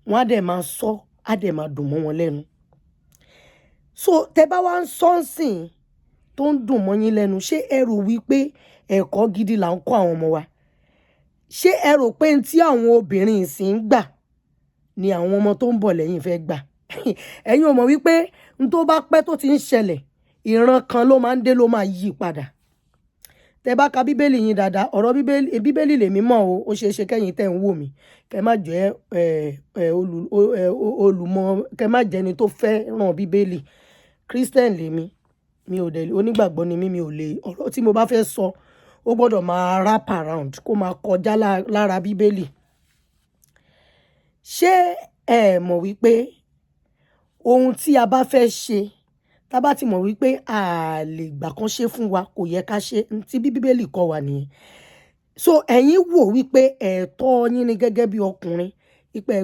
wọ́n á dẹ̀ máa sọ á dẹ̀ máa dùn mọ́ wọn lẹ́nu. So tẹ́ bá wá ń sọ́nsìn tó ń dùn mọ́ yín lẹ́nu, ṣé ẹ rò wípé ẹ̀kọ́ gidi là ń kọ́ àwọn ọmọ wa? Ṣé ẹ rò pé tí àwọn obìnrin ìsìn ń gbà ni àwọn ọmọ tó ń bọ̀ lẹ́yìn fẹ́ gbà? Ẹ̀yin ò mọ̀ wípé n tó bá pẹ́ tó ti ń ṣẹlẹ̀, ìran kan ló máa ń dé ló máa yí padà. Tẹ́ bá ka bíbélì yín dáadáa, ọ̀rọ̀ bíbélì lèmi mọ̀ o, ó ṣeé ṣe kẹ́yìn tẹ́ ń wò mí kẹ́ má jẹ́ olùmọ̀, kẹ́ má jẹ́ ẹni tó fẹ́ràn bíbélì. Christian lèmi, mi ò dẹ̀ onígbàgbọ́ ni mi ò lè, ọ̀rọ̀ tí mo bá fẹ́ sọ ó gbọ́dọ̀ máa wrap around, kó máa kọjá lára bíbélì. Ṣé ẹ mọ̀ wípé ohun tí a bá fẹ́ ṣe, tá bá ti mọ̀ wípé a lè gbà kan ṣe fún wa, kò yẹ ká ṣe, tí bíbélì kọ́ wa nìyẹn. So ẹ̀yin wò wípé ẹ̀tọ́ yín ni gẹ́gẹ́ bí ọkùnrin wípé